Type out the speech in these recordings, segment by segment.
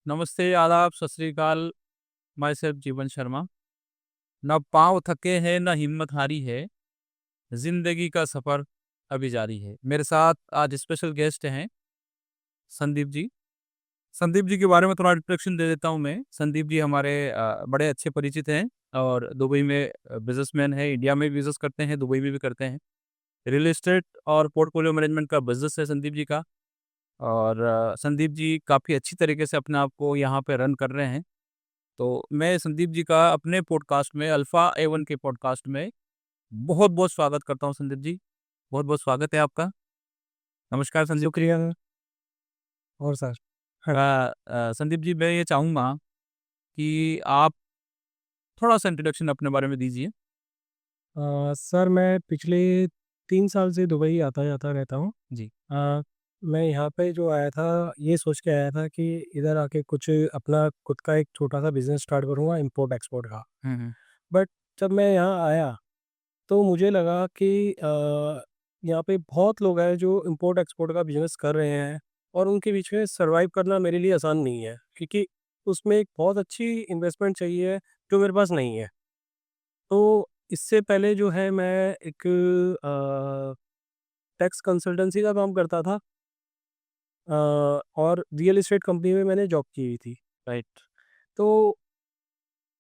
नमस्ते, आदाब, सत श्री अकाल। माय सेल्फ जीवन शर्मा। ना पाँव थके हैं, ना हिम्मत हारी है, ज़िंदगी का सफ़र अभी जारी है। मेरे साथ आज स्पेशल गेस्ट हैं संदीप जी। संदीप जी के बारे में थोड़ा इंट्रोडक्शन दे देता हूँ मैं। संदीप जी हमारे बड़े अच्छे परिचित हैं और दुबई में बिज़नेसमैन हैं, इंडिया में भी बिज़नेस करते हैं, दुबई में भी करते हैं। रियल एस्टेट और पोर्टफोलियो मैनेजमेंट का बिज़नेस है संदीप जी का। और संदीप जी काफ़ी अच्छी तरीके से अपने आप को यहाँ पे रन कर रहे हैं। तो मैं संदीप जी का अपने पॉडकास्ट में अल्फ़ा ए1 के पॉडकास्ट में बहुत-बहुत स्वागत करता हूँ संदीप जी। बहुत-बहुत स्वागत है आपका। नमस्कार संदीप जी। शुक्रिया और सर। हाँ, संदीप जी मैं ये चाहूँगा कि आप थोड़ा-सा इंट्रोडक्शन अपने बारे में दीजिए। सर मैं पिछले 3 साल से दुबई आता-जाता रहता हूँ। जी। अ, मैं यहाँ पे जो आया था, ये सोच के आया था कि इधर आके कुछ अपना खुद का एक छोटा-सा बिज़नेस स्टार्ट करूँगा इम्पोर्ट-एक्सपोर्ट का। हुँ, हुँ। बट जब मैं यहाँ आया, तो मुझे लगा कि यहाँ पे बहुत लोग हैं जो इम्पोर्ट-एक्सपोर्ट का बिज़नेस कर रहे हैं और उनके बीच में सर्वाइव करना मेरे लिए आसान नहीं है, क्योंकि उसमें एक बहुत अच्छी इन्वेस्टमेंट चाहिए, जो मेरे पास नहीं है। तो इससे पहले जो है मैं एक टैक्स कंसल्टेंसी का काम करता था, अ, और रियल एस्टेट कंपनी में मैंने जॉब की हुई थी। राइट। तो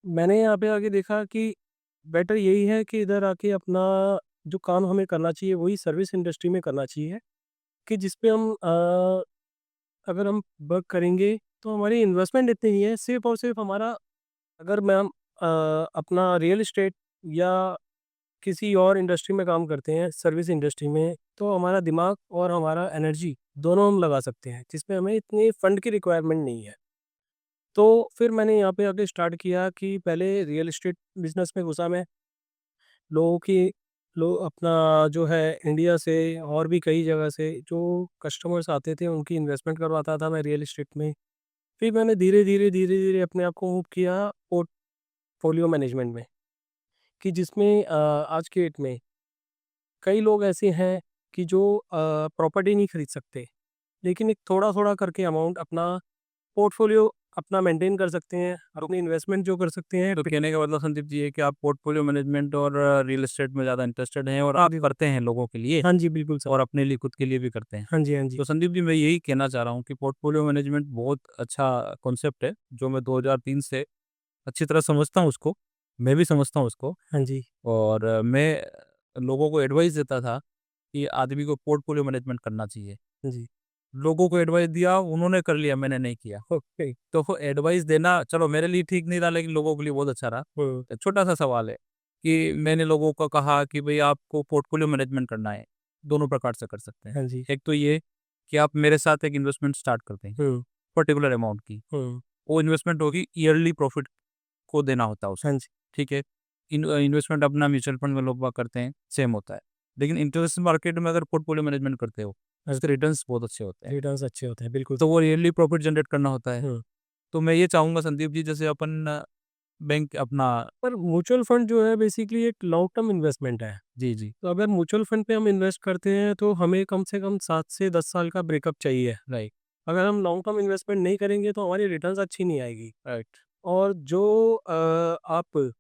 मैंने यहाँ पे आके देखा कि बेटर यही है कि इधर आके अपना जो काम हमें करना चाहिए वही सर्विस इंडस्ट्री में करना चाहिए, कि जिस पे हम अगर हम वर्क करेंगे तो हमारी इन्वेस्टमेंट इतनी नहीं है, सिर्फ और सिर्फ हमारा, अगर मैं हम अपना रियल एस्टेट या किसी और इंडस्ट्री में काम करते हैं, सर्विस इंडस्ट्री में, तो हमारा दिमाग और हमारा एनर्जी दोनों हम लगा सकते हैं, जिसमें हमें इतनी फंड की रिक्वायरमेंट नहीं है। तो फिर मैंने यहाँ पे आके स्टार्ट किया कि पहले रियल एस्टेट बिज़नेस में घुसा मैं। लोगों की लो अपना जो है इंडिया से और भी कई जगह से जो कस्टमर्स आते थे, उनकी इन्वेस्टमेंट करवाता था मैं रियल एस्टेट में। फिर मैंने धीरे-धीरे अपने आप को मूव किया पोर्टफोलियो मैनेजमेंट में, कि जिसमें आज के डेट में कई लोग ऐसे हैं कि जो प्रॉपर्टी नहीं खरीद सकते, लेकिन एक थोड़ा-थोड़ा करके अमाउंट अपना पोर्टफोलियो अपना मेंटेन कर सकते हैं, अपनी इन्वेस्टमेंट जो कर सकते हैं तो पे। कहने का मतलब संदीप जी है कि आप पोर्टफोलियो मैनेजमेंट और रियल एस्टेट में ज़्यादा इंटरेस्टेड हैं और आप करते हैं लोगों के लिए हाँ जी, बिल्कुल सर। और अपने लिए खुद के लिए भी करते हैं। हाँ जी, हाँ जी। तो संदीप जी मैं यही कहना चाह रहा हूँ कि पोर्टफोलियो मैनेजमेंट बहुत अच्छा कॉन्सेप्ट है, जो मैं 2003 से अच्छी तरह समझता हूँ उसको। मैं भी समझता हूँ उसको। हाँ जी, और मैं लोगों को एडवाइस देता था कि आदमी को पोर्टफोलियो मैनेजमेंट करना चाहिए। हाँ जी। लोगों को एडवाइस दिया, उन्होंने कर लिया, मैंने नहीं किया। ओके। तो वो एडवाइस देना चलो मेरे लिए ठीक नहीं रहा, लेकिन लोगों के लिए बहुत अच्छा रहा। हुँ। छोटा-सा सवाल है कि मैंने लोगों को कहा कि भई आपको पोर्टफोलियो मैनेजमेंट करना है, दोनों प्रकार से कर सकते हैं। हाँ जी। एक तो ये कि आप मेरे साथ एक इन्वेस्टमेंट स्टार्ट करते हैं, हुँ, पर्टिकुलर अमाउंट की। हुँ। वो इन्वेस्टमेंट होगी ईयरली प्रॉफिट को देना होता है हाँ उसको, जी। ठीक है? इन्वेस्टमेंट अपना म्यूचुअल फंड में लोग बाग करते हैं, सेम होता है। लेकिन इंटरेस्ट मार्केट में अगर पोर्टफोलियो मैनेजमेंट करते हो, हाँ, उसके रिटर्न्स बहुत अच्छे होते हैं। रिटर्न्स अच्छे होते हैं, बिल्कुल तो सर। वो ईयरली प्रॉफिट जनरेट करना होता है। हुँ। तो मैं ये चाहूँगा संदीप जी जैसे अपन बैंक अपना पर म्यूचुअल फंड जो है बेसिकली एक लॉन्ग टर्म इन्वेस्टमेंट है। जी, जी, तो अगर म्यूचुअल फंड पे हम इन्वेस्ट करते हैं तो हमें कम से कम 7 से 10 साल का ब्रेकअप चाहिए। राइट, अगर हम लॉन्ग टर्म इन्वेस्टमेंट नहीं करेंगे तो हमारी रिटर्न्स अच्छी नहीं आएगी। राइट, और जो आप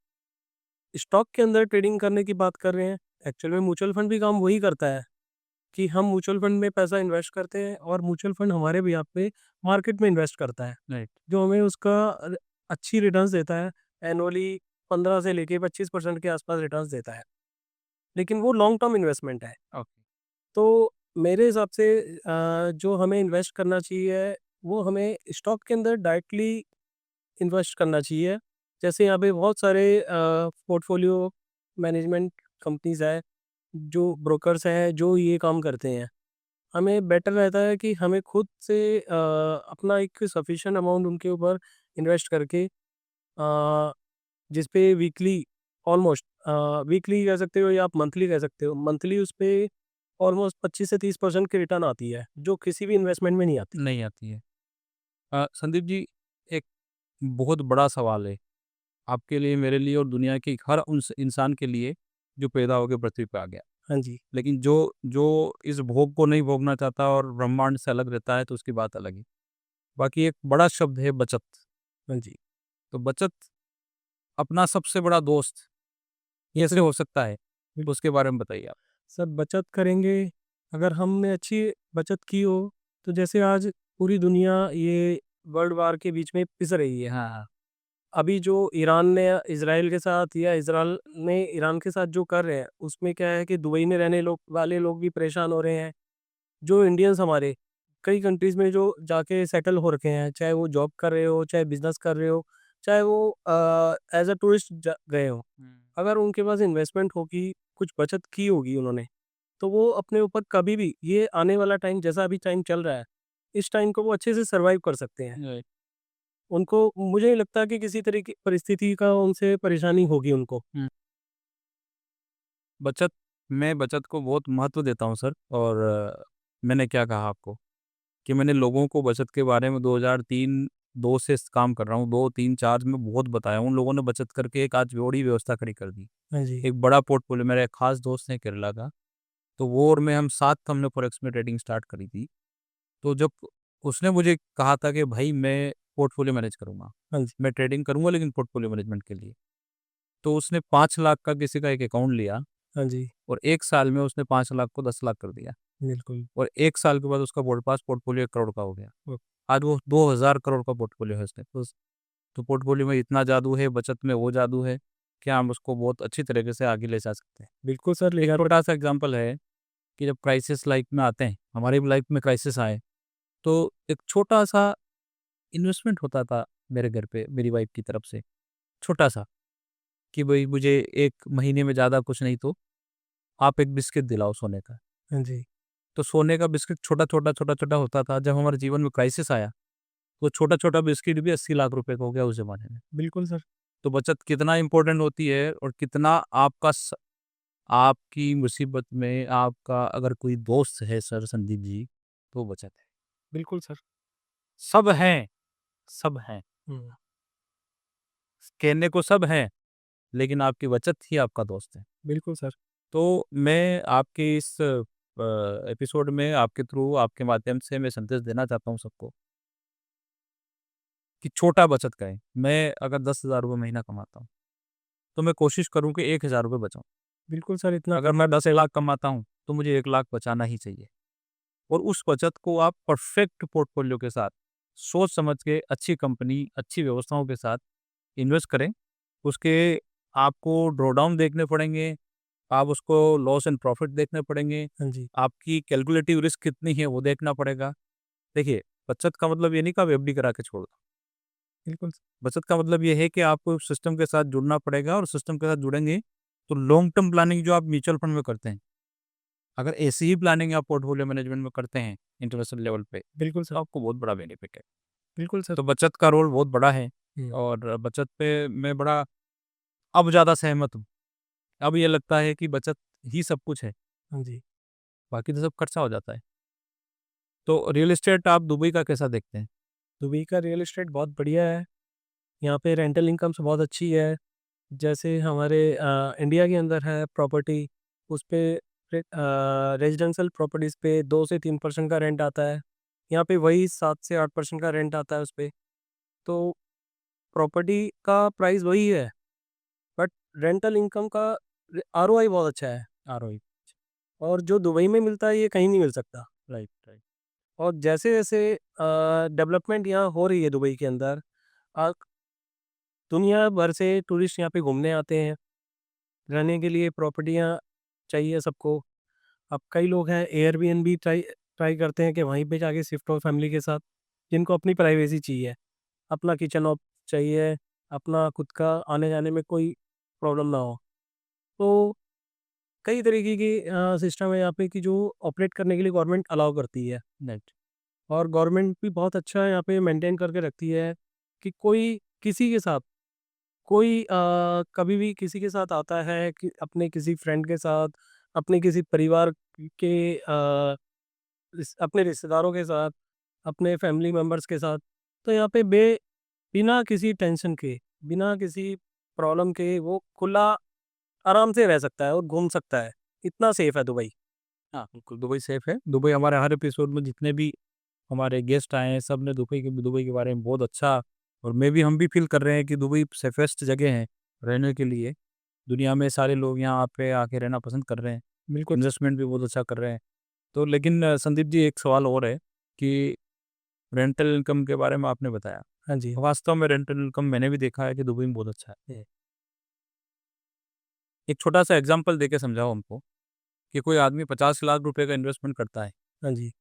स्टॉक के अंदर ट्रेडिंग करने की बात कर रहे हैं, एक्चुअल में म्यूचुअल फंड भी काम वही करता है, कि हम म्यूचुअल फंड में पैसा इन्वेस्ट करते हैं और म्यूचुअल फंड हमारे बिहाफ पे मार्केट में इन्वेस्ट करता है, राइट, जो हमें उसका अच्छी रिटर्न्स देता है। एनुअली 15 से लेके 25% के आसपास रिटर्न्स देता है, लेकिन वो लॉन्ग टर्म इन्वेस्टमेंट है। ओके, तो मेरे हिसाब से जो हमें इन्वेस्ट करना चाहिए, वो हमें स्टॉक के अंदर डायरेक्टली इन्वेस्ट करना चाहिए। जैसे यहाँ पे बहुत सारे पोर्टफोलियो मैनेजमेंट कंपनीज़ है, जो ब्रोकर्स हैं, जो ये काम करते हैं। हमें बेटर रहता है कि हमें खुद से अपना एक सफिशिएंट अमाउंट उनके ऊपर इन्वेस्ट करके, जिस पे वीकली ऑलमोस्ट वीकली कह सकते हो या आप मंथली कह सकते हो। मंथली उस पे ऑलमोस्ट 25 से 30% की रिटर्न आती है, जो किसी भी इन्वेस्टमेंट में नहीं आती। नहीं आती है। संदीप जी एक बहुत बड़ा सवाल है, आपके लिए, मेरे लिए और दुनिया के हर उस इंसान के लिए जो पैदा होके पृथ्वी पे आ गया। हाँ जी। लेकिन जो जो इस भोग को नहीं भोगना चाहता और ब्रह्मांड से अलग रहता है तो उसकी बात अलग है। बाकी एक बड़ा शब्द है बचत। हाँ जी। तो बचत अपना सबसे बड़ा दोस्त ये ऐसे हो सकता है, तो उसके बारे में बताइए आप। सर बचत करेंगे, अगर हमने अच्छी बचत की हो, तो जैसे आज पूरी दुनिया ये वर्ल्ड वार के बीच में पिस रही है। हाँ, अभी जो ईरान ने इज़राइल के साथ या इज़राइल ने ईरान के साथ जो कर रहे हैं, उसमें क्या है कि दुबई में रहने वाले लोग भी परेशान हो रहे हैं। जो इंडियंस हमारे कई कंट्रीज़ में जो जाके सेटल हो रखे हैं, चाहे वो जॉब कर रहे हो, चाहे बिज़नेस कर रहे हो, चाहे वो एज़ अ टूरिस्ट गए हो। अगर उनके पास इन्वेस्टमेंट होगी, कुछ बचत की होगी उन्होंने, तो वो अपने ऊपर कभी भी ये आने वाला टाइम जैसा अभी टाइम चल रहा है, इस टाइम को वो अच्छे से सर्वाइव कर सकते हैं। राइट। उनको मुझे नहीं लगता कि किसी तरह की परिस्थिति का उनसे परेशानी होगी उनको। बचत मैं बचत को बहुत महत्व देता हूँ सर। और मैंने क्या कहा आपको कि मैंने लोगों को बचत के बारे में 2003 2 से काम कर रहा हूँ, 2 3 4 में बहुत बताया। उन लोगों ने बचत करके एक आज बड़ी व्यवस्था खड़ी कर दी। हाँ जी। एक बड़ा पोर्टफोलियो, मेरा एक खास दोस्त है केरला का, तो वो और मैं हम साथ हमने फॉरेक्स में ट्रेडिंग स्टार्ट करी थी। तो जब उसने मुझे कहा था कि भाई मैं पोर्टफोलियो मैनेज करूंगा, हाँ जी। मैं ट्रेडिंग करूंगा लेकिन पोर्टफोलियो मैनेजमेंट के लिए, तो उसने 5 लाख का किसी का एक अकाउंट लिया हाँ जी। और 1 साल में उसने 5 लाख को 10 लाख कर दिया। बिल्कुल। और 1 साल के बाद उसका पास पोर्टफोलियो 1 करोड़ का हो गया। आज वो 2000 करोड़ का पोर्टफोलियो है उसने। तो पोर्टफोलियो में इतना जादू है, बचत में वो जादू है कि हम उसको बहुत अच्छी तरीके से आगे ले जा सकते हैं। बिल्कुल सर, ले एक जाते। छोटा सा एग्जांपल है कि जब क्राइसिस लाइफ में आते हैं, हमारी लाइफ में क्राइसिस आए, तो एक छोटा सा इन्वेस्टमेंट होता था मेरे घर पे मेरी वाइफ की तरफ से, छोटा सा, कि भाई मुझे 1 महीने में ज़्यादा कुछ नहीं तो आप एक बिस्किट दिलाओ सोने का। हाँ जी। तो सोने का बिस्किट छोटा-छोटा होता था। जब हमारे जीवन में क्राइसिस आया, तो छोटा-छोटा बिस्किट भी 80 लाख रुपए का हो गया उस ज़माने में। बिल्कुल सर। तो बचत कितना इम्पोर्टेंट होती है और कितना आपकी मुसीबत में आपका अगर कोई दोस्त है सर संदीप जी, तो बचत है। बिल्कुल सर। सब हैं, सब हैं। हुँ। कहने को सब हैं, लेकिन आपकी बचत ही आपका दोस्त है। बिल्कुल सर। तो मैं आपके इस एपिसोड में आपके थ्रू, आपके माध्यम से मैं संदेश देना चाहता हूँ सबको कि छोटा बचत करें। मैं अगर 10,000 रुपए महीना कमाता हूँ, तो मैं कोशिश करूँ कि 1,000 रुपए बचाऊँ। बिल्कुल सर, इतना अगर मैं 10 लाख कमाता हूँ, तो मुझे 1 लाख बचाना ही चाहिए। और उस बचत को आप परफेक्ट पोर्टफोलियो के साथ, सोच समझ के अच्छी कंपनी, अच्छी व्यवस्थाओं के साथ इन्वेस्ट करें। उसके आपको ड्रॉडाउन देखने पड़ेंगे, आप उसको लॉस एंड प्रॉफिट देखने पड़ेंगे, हाँ जी। आपकी कैलकुलेटिव रिस्क कितनी है वो देखना पड़ेगा। देखिए, बचत का मतलब ये नहीं कि आप एफडी करा के छोड़ दो। बिल्कुल। बचत का मतलब ये है कि आपको सिस्टम के साथ जुड़ना पड़ेगा और सिस्टम के साथ जुड़ेंगे तो लॉन्ग टर्म प्लानिंग जो आप म्यूचुअल फंड में करते हैं, अगर ऐसी ही प्लानिंग आप पोर्टफोलियो मैनेजमेंट में करते हैं इंटरनेशनल लेवल पे, बिल्कुल तो सर। आपको बहुत बड़ा बेनिफिट है। बिल्कुल सर। तो बचत का रोल बहुत बड़ा है हुँ। और बचत पे मैं बड़ा अब ज़्यादा सहमत हूँ। अब ये लगता है कि बचत ही सब कुछ है, हाँ जी। बाकी तो सब खर्चा हो जाता है। तो रियल एस्टेट आप दुबई का कैसा देखते हैं? दुबई का रियल एस्टेट बहुत बढ़िया है। यहाँ पे रेंटल इनकम्स बहुत अच्छी है। जैसे हमारे इंडिया के अंदर है प्रॉपर्टी, उस पे रेज़िडेंशियल प्रॉपर्टीज़ पे 2 से 3% का रेंट आता है। यहाँ पे वही 7 से 8% का रेंट आता है उस पे। तो प्रॉपर्टी का प्राइस वही है, बट रेंटल इनकम का आरओआई बहुत अच्छा है। आरओई। और जो दुबई में मिलता है ये कहीं नहीं मिल सकता। Right, right. और जैसे-जैसे डेवलपमेंट यहाँ हो रही है दुबई के अंदर, अ, दुनिया भर से टूरिस्ट यहाँ पे घूमने आते हैं। रहने के लिए प्रॉपर्टियाँ चाहिए सबको। अब कई लोग हैं एयरबीएनबी ट्राई ट्राई करते हैं कि वहीं पे जाके शिफ्ट हो फैमिली के साथ, जिनको अपनी प्राइवेसी चाहिए। अपना किचन ऑफ चाहिए, अपना खुद का आने-जाने में कोई प्रॉब्लम ना हो। तो कई तरीके के सिस्टम है यहाँ पे कि जो ऑपरेट करने के लिए गवर्नमेंट अलाउ करती है। राइट। और गवर्नमेंट भी बहुत अच्छा यहाँ पे मेंटेन करके रखती है कि कोई किसी के साथ कोई कभी भी किसी के साथ आता है कि अपने किसी फ्रेंड के साथ, अपने किसी परिवार के अपने रिश्तेदारों के साथ, अपने फैमिली मेंबर्स के साथ, तो यहाँ पे बिना किसी टेंशन के, बिना किसी प्रॉब्लम के वो खुला आराम से रह सकता है और घूम सकता है। इतना सेफ है दुबई। हाँ, बिल्कुल दुबई सेफ है। दुबई हमारे हर एपिसोड में जितने भी हमारे गेस्ट आए हैं, सब ने दुबई के बारे में बहुत अच्छा, और हम भी फील कर रहे हैं कि दुबई सेफेस्ट जगह है रहने के लिए। दुनिया में सारे लोग यहाँ पे आके रहना पसंद कर रहे हैं, बिल्कुल। इन्वेस्टमेंट भी बहुत अच्छा कर रहे हैं। तो लेकिन संदीप जी, एक सवाल और है कि रेंटल इनकम के बारे में आपने बताया, हाँ जी। वास्तव में रेंटल इनकम मैंने भी देखा है कि दुबई में बहुत अच्छा है। एक छोटा सा एग्जांपल देके समझाओ हमको कि कोई आदमी 50 लाख रुपए का इन्वेस्टमेंट करता है, हाँ जी।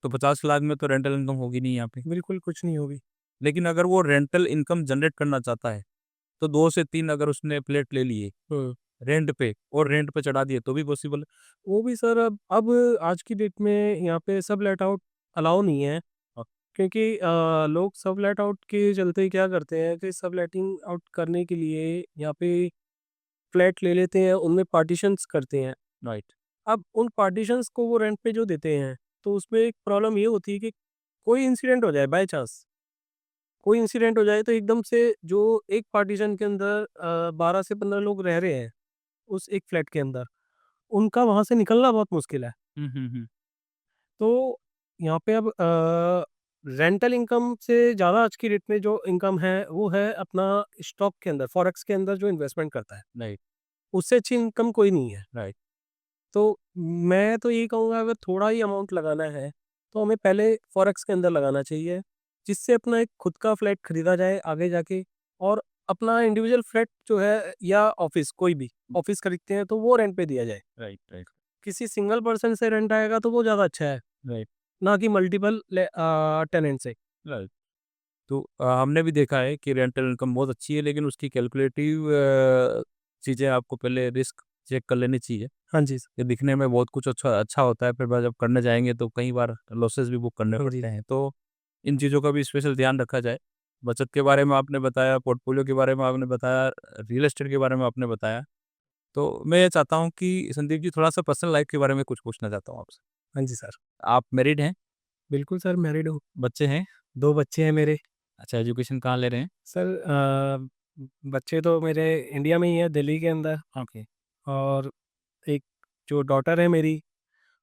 तो 50 लाख में तो रेंटल इनकम होगी नहीं यहाँ पे। बिल्कुल कुछ नहीं होगी। लेकिन अगर वो रेंटल इनकम जनरेट करना चाहता है, तो 2 से 3 अगर उसने फ्लैट ले लिए रेंट पे और रेंट पे चढ़ा दिए तो भी पॉसिबल है। वो भी सर अब आज की डेट में यहाँ पे सब लेट आउट अलाउ नहीं है, क्योंकि लोग सब लेट आउट के चलते क्या करते हैं कि सब लेटिंग आउट करने के लिए यहाँ पे फ्लैट ले लेते हैं, उनमें पार्टीशंस करते हैं। राइट। अब उन पार्टीशंस को वो रेंट पे जो देते हैं, तो उसमें एक प्रॉब्लम ये होती है कि कोई इंसिडेंट हो जाए, बाय चांस कोई इंसिडेंट हो जाए, तो एकदम से जो एक पार्टीशन के अंदर 12 से 15 लोग रह रहे हैं उस एक फ्लैट के अंदर, उनका वहां से निकलना बहुत मुश्किल है। हम्म। तो यहाँ पे अब रेंटल इनकम से ज़्यादा आज की डेट में जो इनकम है वो है अपना स्टॉक के अंदर, फॉरेक्स के अंदर जो इन्वेस्टमेंट करता है, राइट। उससे अच्छी इनकम कोई नहीं है। राइट। तो मैं तो यही कहूँगा, अगर थोड़ा ही अमाउंट लगाना है तो हमें पहले फॉरेक्स के अंदर लगाना चाहिए, जिससे अपना एक खुद का फ्लैट खरीदा जाए आगे जाके, और अपना इंडिविजुअल फ्लैट जो है या ऑफिस, कोई भी ऑफिस खरीदते हैं तो वो रेंट पे दिया जाए। राइट। राइट। किसी सिंगल पर्सन से रेंट आएगा तो वो ज़्यादा अच्छा है, राइट। ना कि मल्टीपल टेनेंट से। राइट। तो हमने भी देखा है कि रेंटल इनकम बहुत अच्छी है, लेकिन उसकी कैलकुलेटिव चीज़ें आपको पहले रिस्क चेक कर लेनी चाहिए। हाँ जी। ये दिखने में बहुत कुछ अच्छा अच्छा होता है, फिर बाद जब करने जाएंगे तो कई बार लॉसेस भी बुक करने हाँ जी। पड़ते हैं। तो इन चीज़ों का भी स्पेशल ध्यान रखा जाए। बचत के बारे में आपने बताया, पोर्टफोलियो के बारे में आपने बताया, रियल एस्टेट के बारे में आपने बताया। तो मैं ये चाहता हूँ कि संदीप जी, थोड़ा सा पर्सनल लाइफ के बारे में कुछ पूछना चाहता हूँ आपसे। हाँ जी सर। आप मैरिड हैं? बिल्कुल सर, मैरिड हूँ। बच्चे हैं? 2 बच्चे हैं मेरे। अच्छा, एजुकेशन कहाँ ले रहे हैं? सर बच्चे तो मेरे इंडिया में ही है, दिल्ली के अंदर। ओके। और एक जो डॉटर है मेरी,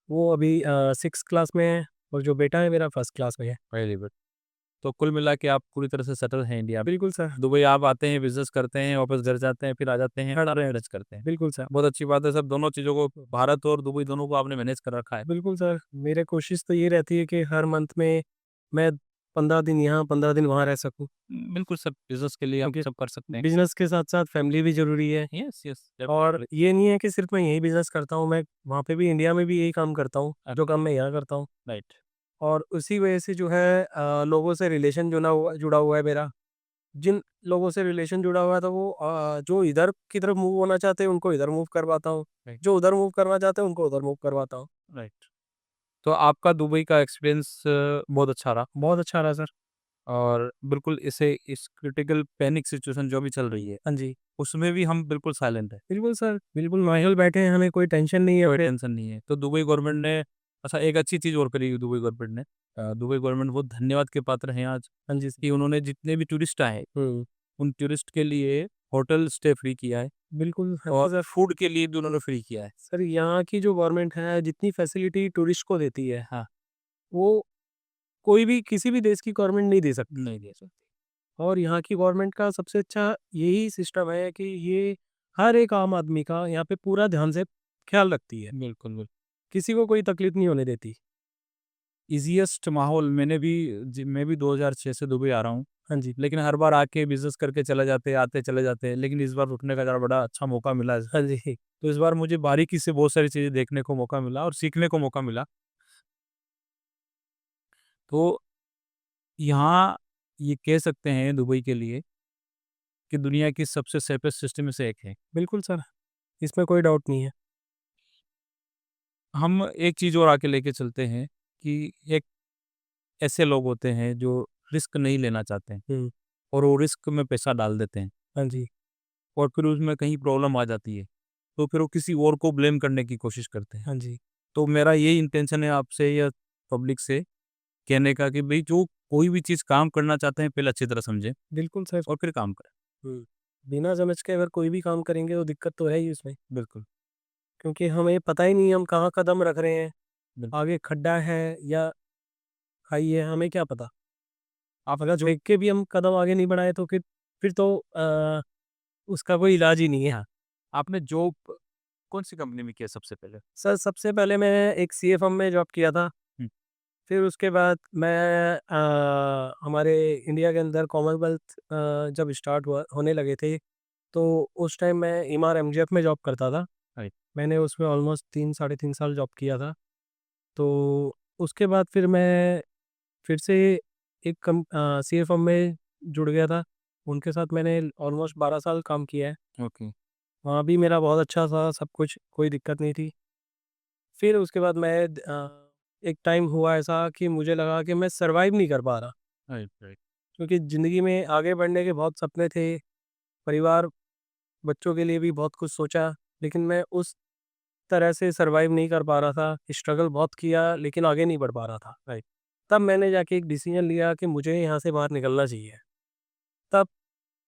वो अभी 6th क्लास में है, और जो बेटा है मेरा 1st क्लास में है। Very good. तो कुल मिला के आप पूरी तरह से सेटल हैं इंडिया में। बिल्कुल सर। दुबई आप आते हैं, बिजनेस करते हैं, वापस घर जाते हैं, फिर आ जाते हैं, हर मैनेज करते हैं। बिल्कुल सर। बहुत अच्छी बात है। सब दोनों चीज़ों को, भारत और दुबई दोनों को आपने मैनेज कर रखा है। बिल्कुल सर, मेरे कोशिश तो ये रहती है कि हर मंथ में मैं 15 दिन यहाँ 15 दिन वहाँ रह सकूँ, बिल्कुल, सब बिजनेस के लिए आप क्योंकि सब कर सकते हैं। बिजनेस के साथ साथ फैमिली भी ज़रूरी है। यस, यस, और डेफिनेटली। ये नहीं है कि सिर्फ मैं यही बिजनेस करता हूँ, मैं वहाँ पे भी इंडिया में भी यही काम करता हूँ जो काम मैं यहाँ करता हूँ। राइट। और उसी वजह से जो है लोगों से रिलेशन जुड़ा हुआ है मेरा। जिन लोगों से रिलेशन जुड़ा हुआ है, तो वो जो इधर की तरफ मूव होना चाहते हैं उनको इधर मूव करवाता हूँ, राइट। जो उधर मूव करना चाहते हैं उनको उधर मूव करवाता हूँ। राइट। तो आपका दुबई का एक्सपीरियंस बहुत अच्छा रहा, बहुत अच्छा रहा सर। और बिल्कुल इस क्रिटिकल पैनिक सिचुएशन जो भी चल रही है, हाँ जी। उसमें भी हम बिल्कुल साइलेंट है। बिल्कुल सर, बिल्कुल माहौल बैठे हैं, हमें कोई टेंशन नहीं है कोई फिर। टेंशन नहीं है। तो दुबई गवर्नमेंट ने, अच्छा, एक अच्छी चीज़ और करी दुबई गवर्नमेंट ने। दुबई गवर्नमेंट बहुत धन्यवाद के पात्र हैं आज, हाँ जी सर। कि उन्होंने जितने भी टूरिस्ट आए, हुँ। उन टूरिस्ट के लिए होटल स्टे फ्री किया है, बिल्कुल है और सर। फूड के लिए भी उन्होंने फ्री किया है। सर यहाँ की जो गवर्नमेंट है, जितनी फैसिलिटी टूरिस्ट को देती है, हाँ। वो कोई भी किसी भी देश की गवर्नमेंट नहीं दे सकती। नहीं दे सकते। और यहाँ की गवर्नमेंट का सबसे अच्छा यही सिस्टम है कि ये हर एक आम आदमी का यहाँ पे पूरा ध्यान से ख्याल रखती है। बिल्कुल, बिल्कुल। किसी को कोई तकलीफ नहीं होने देती। ईज़ीएस्ट माहौल, मैं भी 2006 से दुबई आ रहा हूँ, हाँ जी। लेकिन हर बार आके बिज़नेस करके चले जाते हैं, आते चले जाते हैं, लेकिन इस बार रुकने का ज़रा बड़ा अच्छा मौका मिला है। हाँ जी। तो इस बार मुझे बारीकी से बहुत सारी चीज़ें देखने को मौका मिला और सीखने को मौका मिला। तो यहाँ ये कह सकते हैं दुबई के लिए कि दुनिया की सबसे सेफेस्ट सिटी में से एक है। बिल्कुल सर, इसमें कोई डाउट नहीं है। हम एक चीज़ और आके लेके चलते हैं कि एक ऐसे लोग होते हैं जो रिस्क नहीं लेना चाहते हैं, हुँ। और वो रिस्क में पैसा डाल देते हैं, हाँ जी। और फिर उसमें कहीं प्रॉब्लम आ जाती है, तो फिर वो किसी और को ब्लेम करने की कोशिश करते हैं। हाँ जी। तो मेरा यही इंटेंशन है आपसे या पब्लिक से कहने का कि भई, जो कोई भी चीज़ काम करना चाहते हैं पहले अच्छी तरह समझें बिल्कुल सर। और फिर काम करें। हुँ। बिना समझ के अगर कोई भी काम करेंगे तो दिक्कत तो है ही उसमें, बिल्कुल, क्योंकि हमें पता ही नहीं है हम कहाँ कदम रख रहे हैं, बिल्कुल। आगे खड्डा है या हाई है, हमें क्या पता। आप अगर देख के भी हम कदम आगे नहीं बढ़ाए तो फिर तो उसका कोई इलाज ही नहीं है। हाँ, आपने जॉब कौन-सी कंपनी में किया सबसे पहले? सर सबसे पहले मैं एक सीए फर्म में जॉब किया था। हुँ। फिर उसके बाद मैं हमारे इंडिया के अंदर कॉमनवेल्थ जब स्टार्ट हुआ होने लगे थे, तो उस टाइम मैं ईमार एमजीएफ में जॉब करता था। राइट। मैंने उसमें ऑलमोस्ट 3 साढ़े 3 साल जॉब किया था। तो उसके बाद फिर मैं फिर से एक सीए फर्म में जुड़ गया था। उनके साथ मैंने ऑलमोस्ट 12 साल काम किया है। ओके। वहाँ भी मेरा बहुत अच्छा था, सब कुछ, कोई दिक्कत नहीं थी। फिर उसके बाद एक टाइम हुआ ऐसा कि मुझे लगा कि मैं सर्वाइव नहीं कर पा रहा, राइट, राइट। क्योंकि ज़िंदगी में आगे बढ़ने के बहुत सपने थे, परिवार, बच्चों के लिए भी बहुत कुछ सोचा, लेकिन मैं उस तरह से सर्वाइव नहीं कर पा रहा था। स्ट्रगल बहुत किया लेकिन आगे नहीं बढ़ पा रहा था। राइट। तब मैंने जाके एक डिसीजन लिया कि मुझे यहाँ से बाहर निकलना चाहिए। तब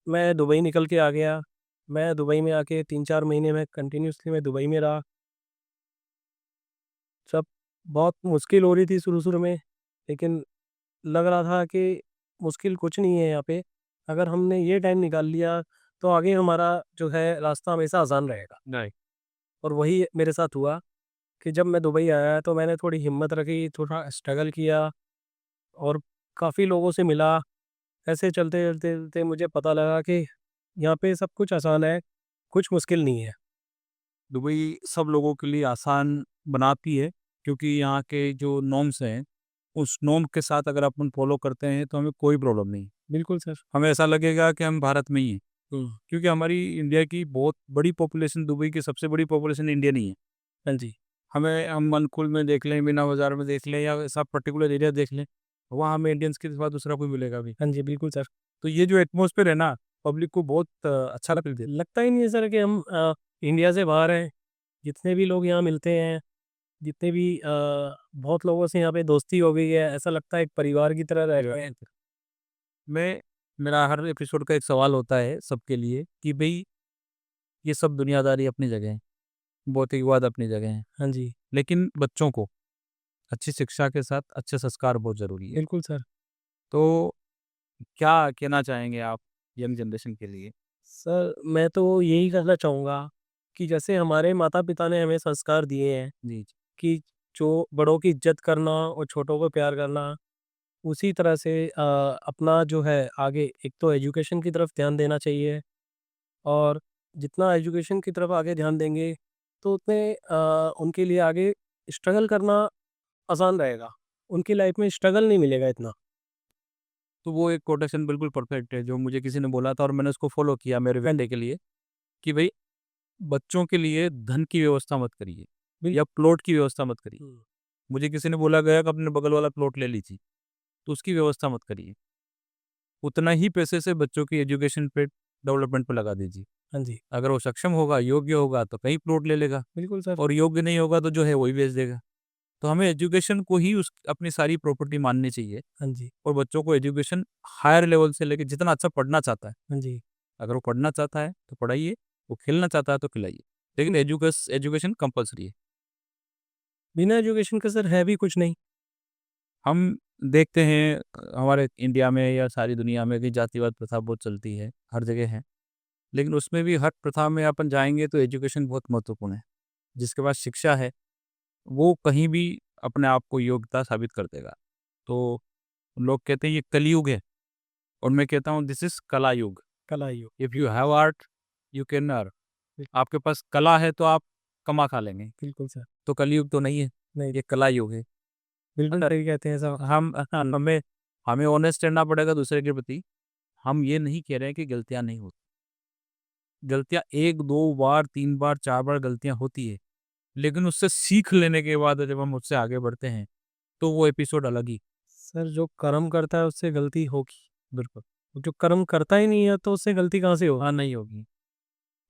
मैं दुबई निकल के आ गया। मैं दुबई में आके 3-4 महीने में कंटिन्यूअसली मैं दुबई में रहा। सब बहुत मुश्किल हो रही थी शुरू-शुरू में, लेकिन लग रहा था कि मुश्किल कुछ नहीं है यहाँ पे। अगर हमने ये टाइम निकाल लिया, तो आगे हमारा जो है रास्ता हमेशा आसान रहेगा। राइट। और वही मेरे साथ हुआ कि जब मैं दुबई आया तो मैंने थोड़ी हिम्मत रखी, थोड़ा स्ट्रगल किया और काफ़ी लोगों से मिला। ऐसे चलते-चलते मुझे पता लगा कि यहाँ पे सब कुछ आसान है, कुछ मुश्किल नहीं है। दुबई सब लोगों के लिए आसान बनाती है, क्योंकि यहाँ के जो नॉर्म्स हैं, उस नॉर्म के साथ अगर अपन फॉलो करते हैं तो हमें कोई प्रॉब्लम नहीं। बिल्कुल सर। हमें ऐसा लगेगा कि हम भारत में ही हैं, हुँ। क्योंकि हमारी इंडिया की बहुत बड़ी पॉपुलेशन, दुबई की सबसे बड़ी पॉपुलेशन इंडियन ही है। हाँ जी। हम मनकुल में देख लें, मीना बाज़ार में देख लें या ऐसा पर्टिकुलर एरिया देख लें, वहाँ हमें इंडियंस के सिवा दूसरा कोई मिलेगा भी। हाँ जी, बिल्कुल सर। तो ये जो एटमॉस्फेयर है ना, पब्लिक को बहुत अच्छा लगता है। लगता ही नहीं है सर कि हम इंडिया से बाहर हैं। जितने भी लोग यहाँ मिलते हैं, जितने भी बहुत लोगों से यहाँ पे दोस्ती हो गई है, ऐसा लगता है एक परिवार की तरह रह रहे हैं। मैं मेरा हर एपिसोड का एक सवाल होता है सबके लिए कि भई ये सब दुनियादारी अपनी जगह है, भौतिकवाद अपनी जगह है, हाँ जी, लेकिन बच्चों को अच्छी शिक्षा के साथ अच्छे संस्कार बहुत ज़रूरी है। बिल्कुल सर। तो क्या कहना चाहेंगे आप यंग जनरेशन के लिए? सर, मैं तो यही कहना चाहूँगा कि जैसे हमारे माता-पिता ने हमें संस्कार दिए हैं जी, जी। कि जो बड़ों की इज़्ज़त करना और छोटों को प्यार करना, उसी तरह से अपना जो है आगे एक तो एजुकेशन की तरफ ध्यान देना चाहिए। और जितना एजुकेशन की तरफ आगे ध्यान देंगे, तो उतने उनके लिए आगे स्ट्रगल करना आसान रहेगा। उनकी लाइफ़ में स्ट्रगल नहीं मिलेगा इतना। तो वो एक कोटेशन बिल्कुल परफेक्ट है जो मुझे किसी ने बोला था और मैंने उसको फॉलो किया मेरे बेटे के लिए कि भई बच्चों के लिए धन की व्यवस्था मत करिए बिल या प्लॉट की व्यवस्था मत करिए। हुँ, मुझे किसी ने बोला गया कि अपने बगल वाला प्लॉट ले लीजिए, तो उसकी व्यवस्था मत करिए। उतना ही पैसे से बच्चों की एजुकेशन पे, डेवलपमेंट पे लगा दीजिए। हाँ जी, अगर वो सक्षम होगा, योग्य होगा तो कहीं प्लॉट ले लेगा बिल्कुल सर। और योग्य नहीं होगा तो जो है वही बेच देगा। तो हमें एजुकेशन को ही उस अपनी सारी प्रॉपर्टी माननी चाहिए हाँ जी, और बच्चों को एजुकेशन हायर लेवल से लेके जितना अच्छा पढ़ना चाहता है, हाँ जी। अगर वो पढ़ना चाहता है तो पढ़ाइए, वो खेलना चाहता है तो खिलाइए। लेकिन एजुकेशन कंपल्सरी है। बिना एजुकेशन के सर है भी कुछ नहीं। हम देखते हैं हमारे इंडिया में या सारी दुनिया में कि जातिवाद प्रथा बहुत चलती है, हर जगह है। लेकिन उसमें भी हर प्रथा में अपन जाएँगे तो एजुकेशन बहुत महत्वपूर्ण है। जिसके पास शिक्षा है, वो कहीं भी अपने आप को योग्यता साबित कर देगा। तो लोग कहते हैं ये कलयुग है और मैं कहता हूँ दिस इज़ कला युग। कला ही हो। If you have art, you can earn. Bill आपके पास कला है तो आप कमा खा लेंगे। बिल्कुल सर। तो कलयुग तो नहीं है, नहीं, ये कला युग है। बिल्कुल अ, सही कहते हैं साहब। हमें हमें ऑनेस्ट रहना पड़ेगा दूसरे के प्रति। हम ये नहीं कह रहे हैं कि गलतियाँ नहीं होती। गलतियाँ 1, 2 बार, 3 बार, 4 बार गलतियाँ होती है। लेकिन उससे सीख लेने के बाद जब हम उससे आगे बढ़ते हैं, तो वो एपिसोड अलग ही। सर जो कर्म करता है उससे गलती होगी। बिल्कुल। जो कर्म करता ही नहीं है तो उससे गलती कहाँ से हाँ, होगी? नहीं होगी।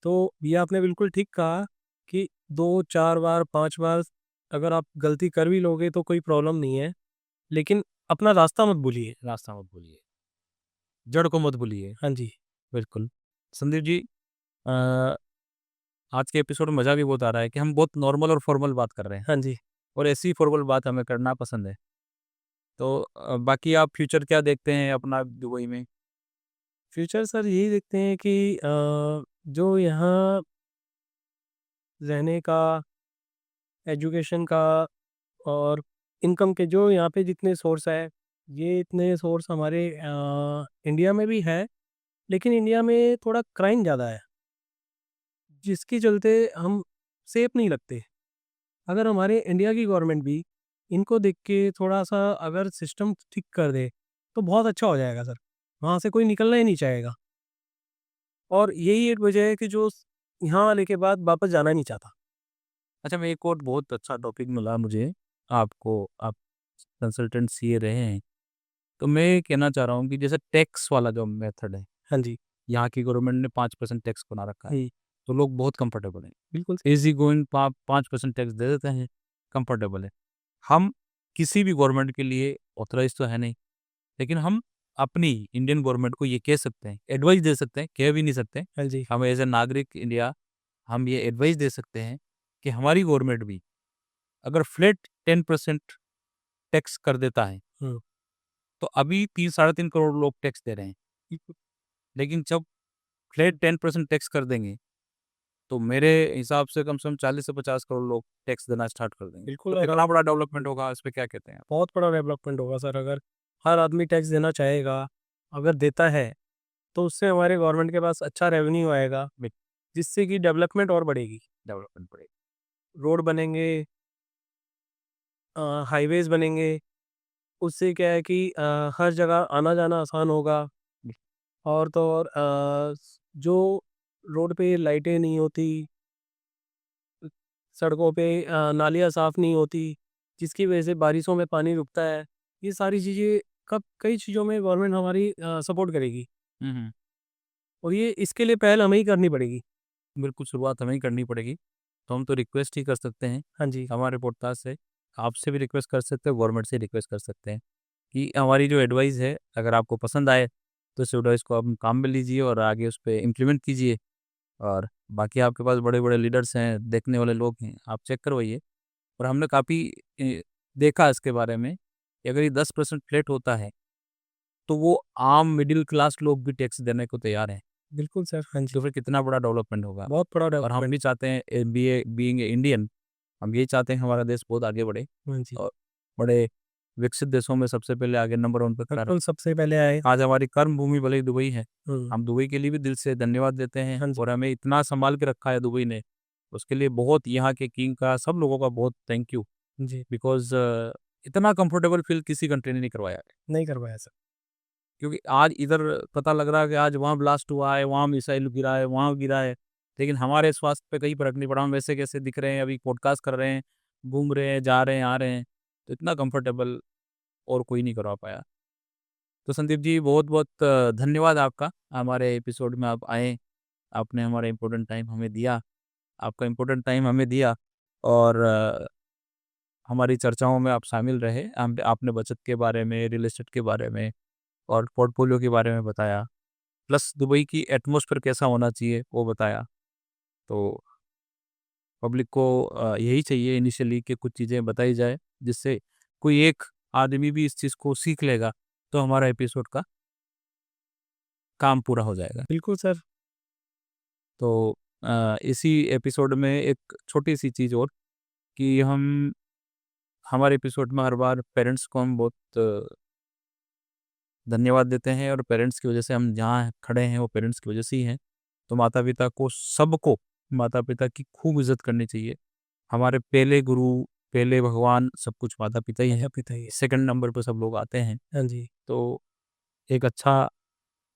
तो ये आपने बिल्कुल ठीक कहा कि 2-4 बार, 5 बार अगर आप गलती कर भी लोगे तो कोई प्रॉब्लम नहीं है। लेकिन अपना रास्ता मत भूलिए। रास्ता मत भूलिए, जड़ को मत भूलिए। हाँ जी, बिल्कुल। संदीप जी, अ, आज के एपिसोड में मज़ा भी बहुत आ रहा है कि हम बहुत नॉर्मल और फॉर्मल बात कर रहे हैं हाँ जी। और ऐसी ही फॉर्मल बात हमें करना पसंद है। तो बाकी आप फ्यूचर क्या देखते हैं अपना दुबई में? फ्यूचर सर यही देखते हैं कि जो यहाँ रहने का, एजुकेशन का और इनकम के जो यहाँ पे जितने सोर्स है, ये इतने सोर्स हमारे इंडिया में भी है, लेकिन इंडिया में थोड़ा क्राइम ज़्यादा है, जिसके चलते हम सेफ नहीं लगते। अगर हमारे इंडिया की गवर्नमेंट भी इनको देख के थोड़ा-सा अगर सिस्टम ठीक कर दे, तो बहुत अच्छा हो जाएगा सर। वहाँ से कोई निकलना ही नहीं चाहेगा और यही एक वजह है कि जो यहाँ आने के बाद वापस जाना ही नहीं चाहता। अच्छा, मैं एक और बहुत अच्छा टॉपिक मिला मुझे आपको, आप कंसल्टेंट सीए रहे हैं, तो मैं ये कहना चाह रहा हूँ कि जैसे टैक्स वाला जो मेथड है, हाँ जी। यहाँ की गवर्नमेंट ने 5% टैक्स बना रखा है, जी, तो लोग बहुत कंफर्टेबल हैं। बिल्कुल। ईज़ी गोइंग 5% टैक्स दे देते हैं, कंफर्टेबल है। हम किसी भी गवर्नमेंट के लिए ऑथराइज़ तो है नहीं, लेकिन हम अपनी इंडियन गवर्नमेंट को ये कह सकते हैं, एडवाइस दे सकते हैं, कह भी नहीं सकते। हाँ जी। हम एज़ अ नागरिक इंडिया, हम ये एडवाइस दे सकते हैं कि हमारी गवर्नमेंट भी अगर फ्लैट 10% टैक्स कर देता है, हुँ, तो अभी 3 साढ़े 3 करोड़ लोग टैक्स दे रहे हैं। बिल्कुल, लेकिन जब फ्लैट 10% टैक्स कर देंगे, तो मेरे हिसाब से कम 40 से 50 करोड़ लोग टैक्स देना स्टार्ट कर देंगे। बिल्कुल तो कितना बड़ा डेवलपमेंट होगा, इस पे क्या कहते हैं आप? बहुत बड़ा डेवलपमेंट होगा सर अगर हर आदमी टैक्स देना चाहेगा, अगर देता है, तो उससे हमारे गवर्नमेंट के पास अच्छा रेवेन्यू आएगा, बिग जिससे कि डेवलपमेंट और बढ़ेगी। डेवलपमेंट बढ़ेगा। रोड बनेंगे, हाईवेज़ बनेंगे, उससे क्या है कि हर जगह आना-जाना आसान होगा और तो और जो रोड पे लाइटें नहीं होती, सड़कों पे नालियाँ साफ़ नहीं होती, जिसकी वजह से बारिशों में पानी रुकता है। ये सारी चीज़ें कब कई चीज़ों में गवर्नमेंट हमारी सपोर्ट करेगी हुँ, हुँ। और ये इसके लिए पहल हमें ही करनी पड़ेगी। बिल्कुल, शुरुआत हमें ही करनी पड़ेगी। तो हम तो रिक्वेस्ट ही कर सकते हैं, हाँ जी, हमारे पॉडकास्ट से। आपसे भी रिक्वेस्ट कर सकते हैं, गवर्नमेंट से रिक्वेस्ट कर सकते हैं कि हमारी जो एडवाइस है, अगर आपको पसंद आए, तो इस एडवाइस को आप काम में लीजिए और आगे उस पे इम्प्लीमेंट कीजिए। और बाकी आपके पास बड़े-बड़े लीडर्स हैं, देखने वाले लोग हैं, आप चेक करवाइए। और हमने काफ़ी देखा इसके बारे में कि अगर ये 10% फ्लैट होता है, तो वो आम मिडिल क्लास लोग भी टैक्स देने को तैयार हैं। बिल्कुल सर, हाँ जी। तो फिर कितना बड़ा डेवलपमेंट होगा। बहुत बड़ा और हम डेवलपमेंट भी चाहते हैं बीइंग ए इंडियन, हम यही चाहते हैं हमारा देश बहुत आगे बढ़े हाँ जी, और बड़े विकसित देशों में सबसे पहले आगे नंबर 1 पे खड़ा रहे। बिल्कुल सबसे पहले आए। आज हमारी कर्म भूमि भले ही दुबई है, हुँ, हम दुबई के लिए भी दिल से धन्यवाद देते हैं हाँ जी, और हमें इतना सँभाल के रखा है दुबई ने, उसके लिए बहुत यहाँ के किंग का, सब लोगों का बहुत थैंक यू। जी, बिकॉज़ इतना कंफर्टेबल फ़ील किसी कंट्री ने नहीं करवाया है। नहीं करवाया सर। क्योंकि आज इधर पता लग रहा है कि आज वहाँ ब्लास्ट हुआ है, वहाँ मिसाइल गिरा है, वहाँ गिरा है, लेकिन हमारे स्वास्थ्य पे कोई फ़र्क नहीं पड़ा। हम वैसे कैसे दिख रहे हैं, अभी पॉडकास्ट कर रहे हैं, घूम रहे हैं, जा रहे हैं, आ रहे हैं, तो इतना कंफर्टेबल और कोई नहीं करवा पाया। तो संदीप जी, बहुत-बहुत धन्यवाद आपका, हमारे एपिसोड में आप आए, आपने हमारा इम्पोर्टेंट टाइम हमें दिया, आपका इम्पोर्टेंट टाइम हमें दिया और हमारी चर्चाओं में आप शामिल रहे। हम आपने बचत के बारे में, रियल एस्टेट के बारे में और पोर्टफोलियो के बारे में बताया। प्लस दुबई की एटमॉस्फेयर कैसा होना चाहिए वो बताया। तो पब्लिक को यही चाहिए इनिशियली कि कुछ चीज़ें बताई जाए जिससे कोई एक आदमी भी इस चीज़ को सीख लेगा तो हमारा एपिसोड का काम पूरा हो जाएगा। बिल्कुल सर, तो इसी एपिसोड में एक छोटी-सी चीज़ और कि हम हमारे एपिसोड में हर बार पेरेंट्स को हम बहुत धन्यवाद देते हैं और पेरेंट्स की वजह से हम जहाँ खड़े हैं वो पेरेंट्स की वजह से ही हैं। तो माता-पिता को सबको माता-पिता की खूब इज़्ज़त करनी चाहिए। हमारे पहले गुरु, पहले भगवान सब कुछ माता-पिता ही हैं। माता-पिता ही है। सेकंड नंबर पे सब लोग आते हैं। हाँ जी, तो एक अच्छा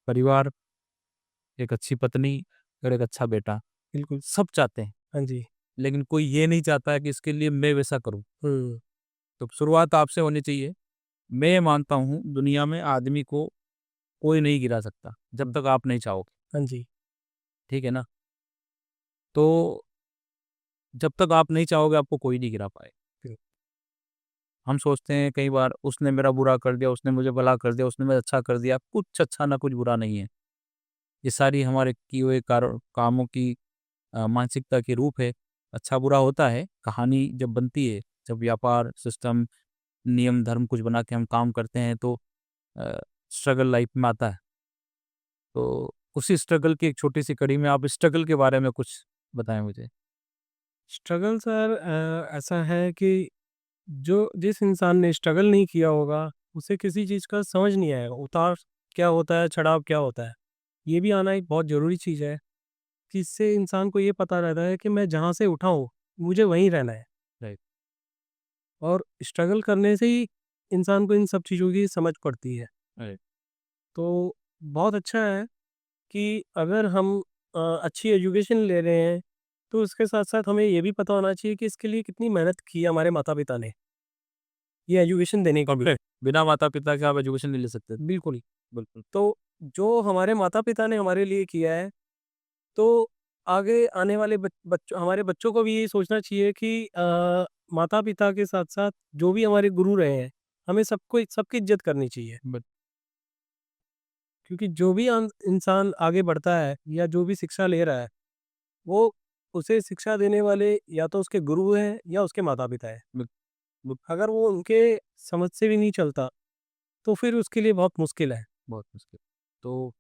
परिवार, एक अच्छी पत्नी और एक अच्छा बेटा, बिल्कुल। सब चाहते हैं। हाँ जी, लेकिन कोई ये नहीं चाहता है कि इसके लिए मैं वैसा करूँ। हुँ, तो शुरुआत आपसे होनी चाहिए। मैं ये मानता हूँ दुनिया में आदमी को कोई नहीं गिरा सकता, जब तक आप नहीं चाहोगे। हाँ जी, ठीक है ना? तो जब तक आप नहीं चाहोगे आपको कोई नहीं गिरा पाएगा। बिल हम सोचते हैं कई बार उसने मेरा बुरा कर दिया, उसने मुझे भला कर दिया, उसने मेरा अच्छा कर दिया, कुछ अच्छा ना कुछ बुरा नहीं है। ये सारी हमारे किए हुए कामों की मानसिकता के रूप है। अच्छा बुरा होता है, कहानी जब बनती है, जब व्यापार, सिस्टम नियम धर्म कुछ बना के हम काम करते हैं तो स्ट्रगल लाइफ में आता है। तो उसी स्ट्रगल की एक छोटी सी कड़ी में आप स्ट्रगल के बारे में कुछ बताएं मुझे। स्ट्रगल सर ऐसा है कि जो जिस इंसान ने स्ट्रगल नहीं किया होगा, उसे किसी चीज़ का समझ नहीं आएगा। उतार क्या होता है, चढ़ाव क्या होता है। ये भी आना एक बहुत ज़रूरी चीज़ है कि इससे इंसान को ये पता रहता है कि मैं जहाँ से उठा हूँ, मुझे वहीं रहना है। राइट। और स्ट्रगल करने से ही इंसान को इन सब चीज़ों की समझ पड़ती है। राइट। तो बहुत अच्छा है कि अगर हम अच्छी एजुकेशन ले रहे हैं, तो उसके साथ-साथ हमें ये भी पता होना चाहिए कि इसके लिए कितनी मेहनत की है हमारे माता-पिता ने, ये एजुकेशन देने के लिए। बिना माता पिता के आप एजुकेशन नहीं ले सकते। बिल्कुल। बिल्कुल। तो जो हमारे माता-पिता ने हमारे लिए किया है, तो आगे आने वाले हमारे बच्चों को भी यही सोचना चाहिए कि माता-पिता के साथ-साथ जो भी हमारे गुरु रहे हैं, हमें सबकी इज़्ज़त करनी चाहिए। बट क्योंकि जो भी इंसान आगे बढ़ता है या जो भी शिक्षा ले रहा है, वो उसे शिक्षा देने वाले या तो उसके गुरु हैं या उसके माता-पिता हैं। बिल- बिल- अगर वो उनके समझ से भी नहीं चलता, तो फिर उसके लिए बहुत मुश्किल है। बहुत मुश्किल। तो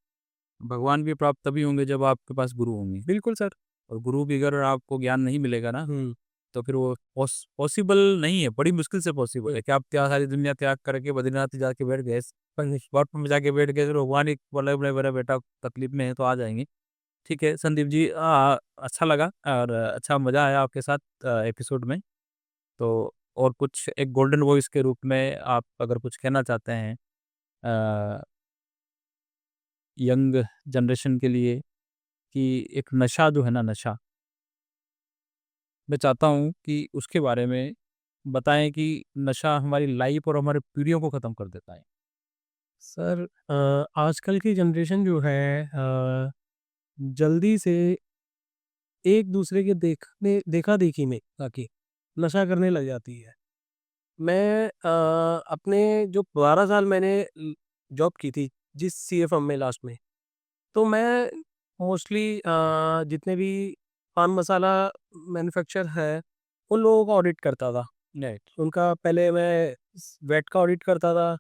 भगवान भी प्राप्त तभी होंगे जब आपके पास गुरु होंगे, बिल्कुल सर। और गुरु भी अगर आपको ज्ञान नहीं मिलेगा ना, हुँ। तो फिर वो पॉसिबल नहीं है, बड़ी मुश्किल से पॉसिबल है कि आप सारी दुनिया त्याग करके बद्रीनाथ जाके बैठ गए, स्पॉट में जाके बैठ गए, फिर भगवान एक बोले बोले मेरा बेटा तकलीफ में है तो आ जाएंगे। ठीक है संदीप जी, अच्छा लगा और अच्छा मजा आया आपके साथ एपिसोड में। तो और कुछ एक गोल्डन वॉइस के रूप में आप अगर कुछ कहना चाहते हैं यंग जनरेशन के लिए, कि एक नशा जो है ना, नशा, मैं चाहता हूँ कि उसके बारे में बताएं कि नशा हमारी लाइफ और हमारे पीढ़ियों को ख़त्म कर देता है। सर आजकल की जनरेशन जो है जल्दी से एक दूसरे के देखा-देखी में आके नशा करने लग जाती है। मैं अपने जो 12 साल मैंने जॉब की थी जिस सीए फर्म में लास्ट में, तो मैं मोस्टली जितने भी पान मसाला मैन्युफैक्चर है, उन लोगों का ऑडिट करता था। राइट। उनका पहले मैं वैट का ऑडिट करता था,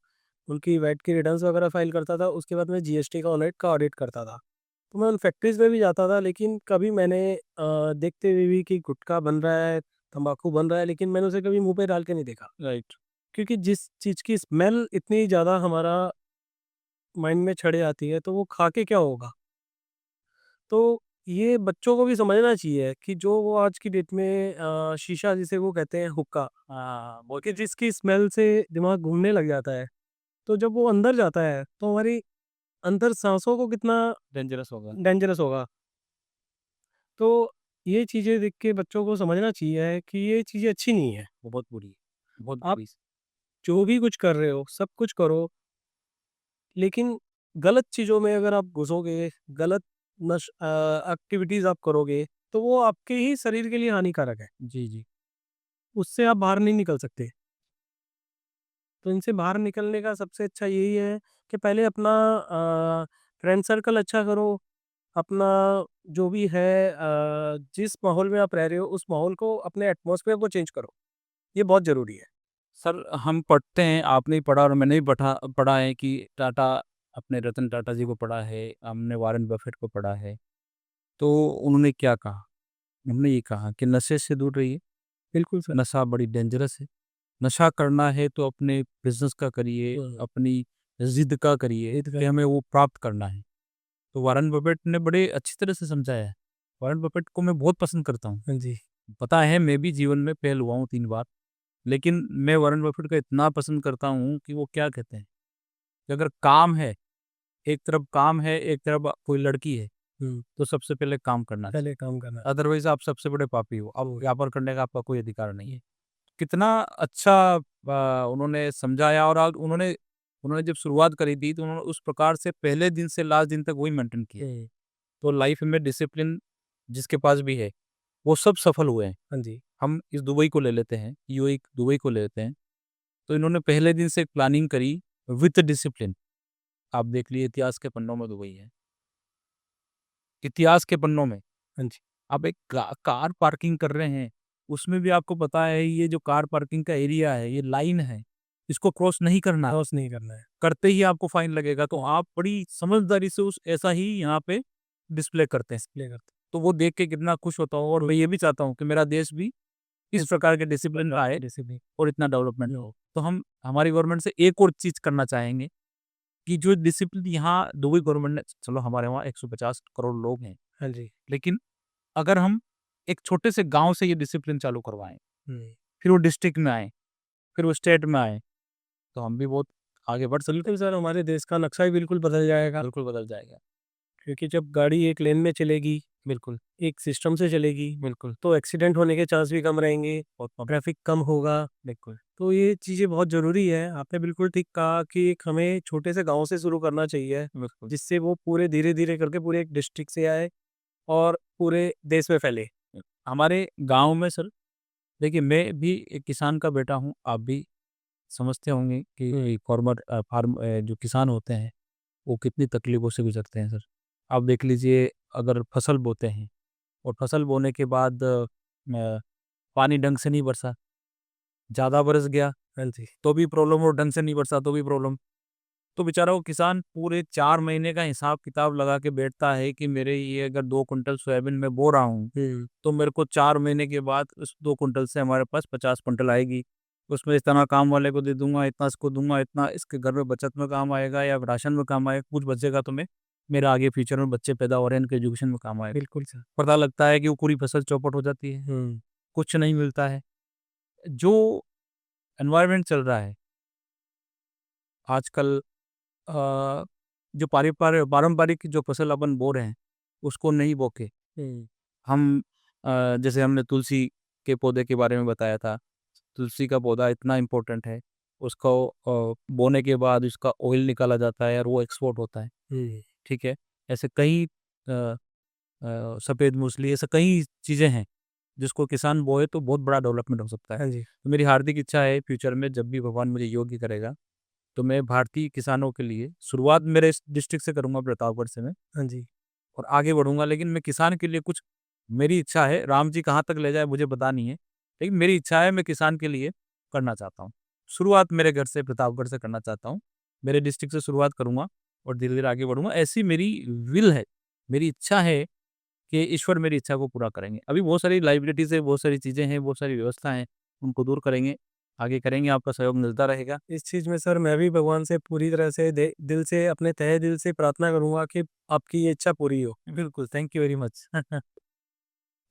उनकी वैट की रिटर्न्स वगैरह फाइल करता था, उसके बाद मैं जीएसटी का ऑडिट करता था। तो मैं उन फैक्ट्रीज़ में भी जाता था, लेकिन कभी मैंने देखते हुए भी कि गुटखा बन रहा है, तम्बाकू बन रहा है, लेकिन मैंने उसे कभी मुँह पे डाल के नहीं देखा। राइट। क्योंकि जिस चीज़ की स्मेल इतनी ज़्यादा हमारा माइंड में चढ़े आती है, तो वो खा के क्या होगा? तो ये बच्चों को भी समझना चाहिए कि जो वो आज की डेट में शीशा जिसे वो कहते हैं हुक्का, हाँ, बहुत कि जिसकी स्मेल से दिमाग घूमने लग जाता है, तो जब वो अंदर जाता है, तो हमारी अंदर साँसों को कितना डेंजरस होगा। डेंजरस होगा। तो ये चीज़ें देख के बच्चों को समझना चाहिए कि ये चीज़ें अच्छी नहीं है। बहुत बुरी, बहुत आप बुरी। जो भी कुछ कर रहे हो, सब कुछ करो, लेकिन गलत चीज़ों में अगर आप घुसोगे, गलत एक्टिविटीज़ आप करोगे, तो वो आपके ही शरीर के लिए हानिकारक है। जी, जी। उससे आप बाहर नहीं निकल सकते। तो इनसे बाहर निकलने का सबसे अच्छा यही है कि पहले अपना फ्रेंड सर्कल अच्छा करो, अपना जो भी है जिस माहौल में आप रह रहे हो, उस माहौल को, अपने एटमॉस्फेयर को चेंज करो। ये बहुत ज़रूरी है। सर हम पढ़ते हैं, आपने भी पढ़ा और मैंने भी पढ़ा है कि टाटा, अपने रतन टाटा जी को पढ़ा है, हमने वॉरेन बफेट को पढ़ा है। तो उन्होंने क्या कहा? उन्होंने ये कहा कि नशे से दूर रहिए, बिल्कुल सर। नशा बड़ी डेंजरस है। नशा करना है तो अपने बिज़नेस का करिए, हुँ। अपनी ज़िद का करिए ये तो कि है। हमें वो प्राप्त करना है। तो वॉरेन बफेट ने बड़े अच्छी तरह से समझाया है। वॉरेन बफेट को मैं बहुत पसंद करता हूँ। हाँ जी। पता है मैं भी जीवन में फेल हुआ हूँ 3 बार, लेकिन मैं वॉरेन बफेट को इतना पसंद करता हूँ कि वो क्या कहते हैं कि अगर काम है, एक तरफ काम है, एक तरफ कोई लड़की है, हुँ। तो सबसे पहले काम करना चाहिए। पहले काम करना। अदरवाइज़ आप सबसे बड़े पापी हो। अब हुँ। व्यापार करने का आपका कोई अधिकार नहीं है। कितना अच्छा उन्होंने समझाया, और उन्होंने उन्होंने जब शुरुआत करी थी तो उन्होंने उस प्रकार से पहले दिन से लास्ट दिन तक वही मेंटेन किया। हुँ। तो लाइफ में डिसिप्लिन जिसके पास भी है, वो सब सफल हुए हैं। हाँ जी। हम इस दुबई को ले लेते हैं, यूएई दुबई को ले लेते हैं। तो इन्होंने पहले दिन से प्लानिंग करी विथ डिसिप्लिन। आप देख लिए इतिहास के पन्नों में दुबई है। इतिहास के पन्नों में हाँ जी। आप एक कार पार्किंग कर रहे हैं, उसमें भी आपको पता है ये जो कार पार्किंग का एरिया है, ये लाइन है। इसको क्रॉस नहीं करना है, क्रॉस नहीं करना है। करते ही आपको फाइन लगेगा, तो आप बड़ी समझदारी से उस ऐसा ही यहाँ पे डिस्प्ले करते हैं। प्ले करते तो वो देख के कितना खुश होता हूँ, और मैं ये भी चाहता हूँ कि मेरा देश भी इस प्रकार के डिसिप्लिन में आए डिसिप्लिन और इतना डेवलपमेंट हो। तो हम हमारी गवर्नमेंट से एक और चीज करना चाहेंगे कि जो डिसिप्लिन यहाँ दुबई गवर्नमेंट ने, चलो हमारे वहाँ 150 करोड़ लोग हैं, हाँ जी। लेकिन अगर हम एक छोटे से गांव से ये डिसिप्लिन चालू करवाएं, हुँ। फिर वो डिस्ट्रिक्ट में आए, फिर वो स्टेट में आए, तो हम भी बहुत आगे बढ़ सकते बिल्कुल सर, हमारे देश का नक्शा ही बिल्कुल बदल जाएगा, हैं। बिल्कुल बदल जाएगा। क्योंकि जब गाड़ी एक लेन में चलेगी, बिल्कुल, एक सिस्टम से चलेगी, बिल्कुल, तो एक्सीडेंट होने के चांस भी कम रहेंगे, बहुत कम, ट्रैफिक कम होगा। बिल्कुल, तो ये चीज़ें बहुत ज़रूरी है। आपने बिल्कुल ठीक कहा कि एक हमें छोटे से गाँव से शुरू करना चाहिए, बिल्कुल। जिससे वो पूरे धीरे-धीरे करके पूरे एक डिस्ट्रिक्ट से आए और पूरे देश में फैले। हमारे गाँव में सर, देखिए मैं भी एक किसान का बेटा हूँ, आप भी समझते होंगे कि जो किसान होते हैं, वो कितनी तकलीफ़ों से गुज़रते हैं सर। आप देख लीजिए, अगर फसल बोते हैं और फसल बोने के बाद पानी ढंग से नहीं बरसा, ज़्यादा बरस गया हाँ जी। तो भी प्रॉब्लम, और ढंग से नहीं बरसा तो भी प्रॉब्लम। तो बेचारा वो किसान पूरे 4 महीने का हिसाब-किताब लगा के बैठता है कि मेरे ये अगर 2 कुंटल सोयाबीन मैं बो रहा हूँ, हुँ। तो मेरे को 4 महीने के बाद उस 2 कुंटल से हमारे पास 50 कुंटल आएगी। उसमें इतना काम वाले को दे दूँगा, इतना इसको दूँगा, इतना इसके घर में बचत में काम आएगा या राशन में काम आएगा, कुछ बचेगा तो मैं मेरा आगे फ्यूचर में बच्चे पैदा हो रहे हैं, इनके एजुकेशन में काम आएगा। बिल्कुल सर। पता लगता है कि वो पूरी फसल चौपट हो जाती है, हुँ। कुछ नहीं मिलता है। जो एनवायरनमेंट चल रहा है आजकल, अ, जो पारंपरिक जो फसल अपन बो रहे हैं, उसको नहीं बो के हुँ। हम जैसे हमने तुलसी के पौधे के बारे में बताया था, तुलसी का पौधा इतना इम्पोर्टेंट है, उसको बोने के बाद उसका ऑयल निकाला जाता है और वो एक्सपोर्ट होता है, हुँ। ठीक है? ऐसे कई सफ़ेद मूसली, ऐसे कई चीज़ें हैं, जिसको किसान बोए तो बहुत बड़ा डेवलपमेंट हो सकता है। हाँ जी। तो मेरी हार्दिक इच्छा है फ्यूचर में जब भी भगवान मुझे योग्य करेगा, तो मैं भारतीय किसानों के लिए शुरुआत मेरे इस डिस्ट्रिक्ट से करूँगा, प्रतापगढ़ से मैं, हाँ जी। और आगे बढ़ूँगा। लेकिन मैं किसान के लिए कुछ, मेरी इच्छा है, राम जी कहाँ तक ले जाए मुझे पता नहीं है, लेकिन मेरी इच्छा है मैं किसान के लिए करना चाहता हूँ। शुरुआत मेरे घर से, प्रतापगढ़ से करना चाहता हूँ। मेरे डिस्ट्रिक्ट से शुरुआत करूँगा और धीरे-धीरे आगे बढ़ूँगा। ऐसी मेरी विल है, मेरी इच्छा है कि ईश्वर मेरी इच्छा को पूरा करेंगे। अभी बहुत सारी लायबिलिटीज़ है, बहुत सारी चीज़ें हैं, बहुत सारी व्यवस्था हैं, उनको दूर करेंगे, आगे करेंगे, आपका सहयोग मिलता रहेगा। इस चीज़ में सर मैं भी भगवान से पूरी तरह से दे दिल से अपने तहे दिल से प्रार्थना करूँगा कि आपकी ये इच्छा पूरी हो। बिल्कुल, थैंक यू वेरी मच।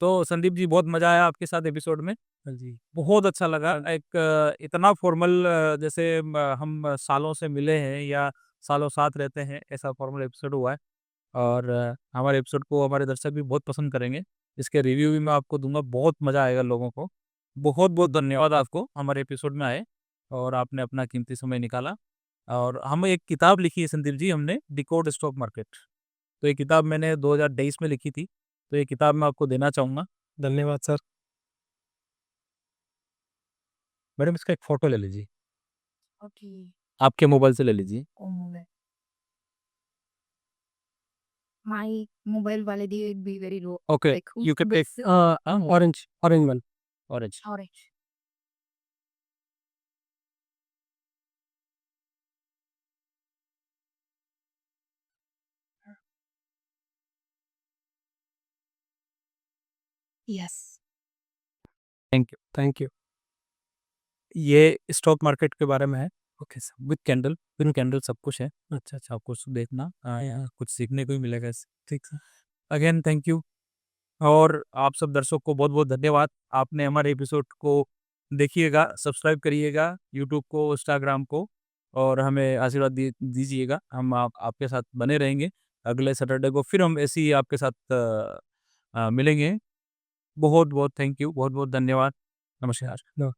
तो संदीप जी, बहुत मज़ा आया आपके साथ एपिसोड में। हाँ जी। बहुत अच्छा लगा। एक इतना फॉर्मल, जैसे हम सालों से मिले हैं या सालों साथ रहते हैं, ऐसा फॉर्मल एपिसोड हुआ है, और हमारे एपिसोड को हमारे दर्शक भी बहुत पसंद करेंगे। इसके रिव्यू भी मैं आपको दूँगा, बहुत मज़ा आएगा लोगों को। बहुत-बहुत धन्यवाद आपको हमारे एपिसोड में आए और आपने अपना कीमती समय निकाला। और हम एक किताब लिखी है संदीप जी हमने, डिकोड स्टॉक मार्केट। तो ये किताब मैंने 2023 में लिखी थी, तो ये किताब मैं आपको देना चाहूँगा। धन्यवाद सर। मैडम इसका एक फ़ोटो ले लीजिए, Okay. आपके मोबाइल से ले लीजिए। Oh, my mobile validity would be very low. Okay, Like you can take this orange orange one. Orange. orange. Yes. Thank you. Thank you. ये स्टॉक मार्केट के बारे में है। ओके सर, विद कैंडल, बिन candle सब कुछ है। अच्छा, आपको देखना, यहाँ कुछ सीखने को भी मिलेगा इससे। ठीक सर। अगेन थैंक यू, और आप सब दर्शक को बहुत-बहुत धन्यवाद। आपने हमारे एपिसोड को देखिएगा, सब्सक्राइब करिएगा यूट्यूब को, इंस्टाग्राम को, और हमें आशीर्वाद दीजिएगा। हम आपके साथ बने रहेंगे। अगले सैटरडे को फिर हम ऐसे ही आपके साथ मिलेंगे। बहुत-बहुत थैंक यू, बहुत-बहुत धन्यवाद। नमस्कार।